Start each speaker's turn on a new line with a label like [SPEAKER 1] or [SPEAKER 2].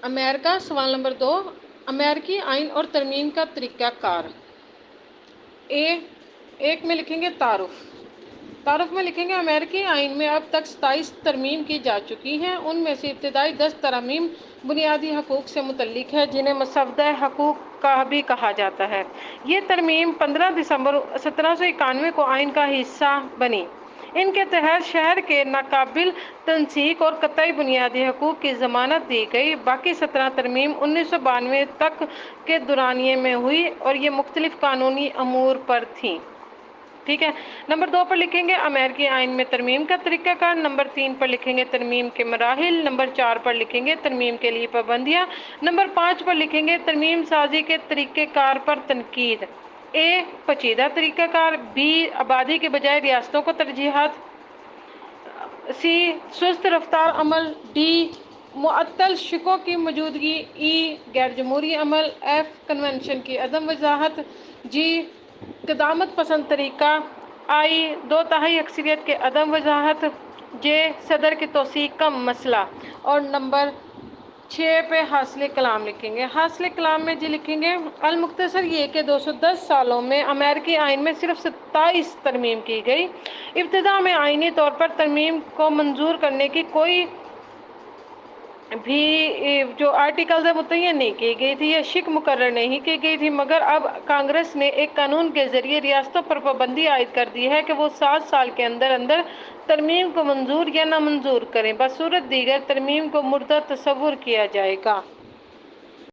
[SPEAKER 1] امریکہ۔ سوال نمبر 2، امریکی آئین اور ترمیم کا طریقہ کار۔ ایک میں لکھیں گے تعارف۔ تعارف میں لکھیں گے امریکی آئین میں اب تک 27 ترمیم کی جا چکی ہیں۔ ان میں سے ابتدائی 10 ترامیم بنیادی حقوق سے متعلق ہے، جنہیں مسودہ حقوق کا بھی کہا جاتا ہے۔ یہ ترمیم 15 دسمبر 1791 کو آئین کا حصہ بنی۔ ان کے تحت شہر کے ناقابل تنسیق اور قطعی بنیادی حقوق کی ضمانت دی گئی۔ باقی 17 ترمیم 1992 تک کے دورانیے میں ہوئی اور یہ مختلف قانونی امور پر تھیں۔ ٹھیک ہے۔ نمبر 2 پر لکھیں گے امریکی آئین میں ترمیم کا طریقہ کار۔ نمبر 3 پر لکھیں گے ترمیم کے مراحل۔ نمبر 4 پر لکھیں گے ترمیم کے لیے پابندیاں۔ نمبر 5 پر لکھیں گے ترمیم سازی کے طریقہ کار پر تنقید۔ پیچیدہ طریقہ کار۔ آبادی کے بجائے ریاستوں کو ترجیحات۔ سست رفتار عمل۔ معطل شقوں کی موجودگی۔ غیر جمہوری عمل۔ کنونشن کی عدم وضاحت۔ قدامت پسند طریقہ۔ دو تہائی اکثریت کی عدم وضاحت۔ صدر کی توسیع کا مسئلہ۔ اور نمبر 6 پہ حاصل کلام لکھیں گے۔ حاصل کلام میں لکھیں گے المختصر یہ کہ 210 سالوں میں امریکی آئین میں صرف 27 ترمیم کی گئی۔ ابتدا میں آئینی طور پر ترمیم کو منظور کرنے کی کوئی بھی جو آرٹیکلز متعین نہیں کی گئی تھی یا شق مقرر نہیں کی گئی تھی، مگر اب کانگریس نے ایک قانون کے ذریعے ریاستوں پر پابندی عائد کر دی ہے کہ وہ 7 سال کے اندر اندر ترمیم کو منظور یا نامنظور کریں۔ بصورت دیگر ترمیم کو مردہ تصور کیا جائے گا۔